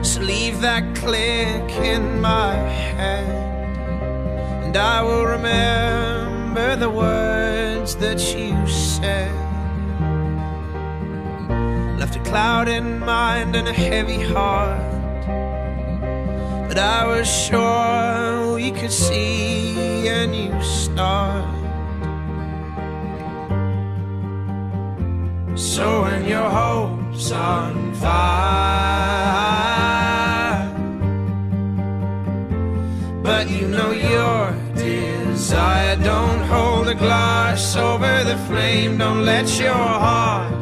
So leave that click in my head, and I will remember the words that you said. Left a cloud in mind and a heavy heart, but I was sure we could see a new start. So when your hope's on fire, but you know your desire, don't hold a glass over the flame. Don't let your heart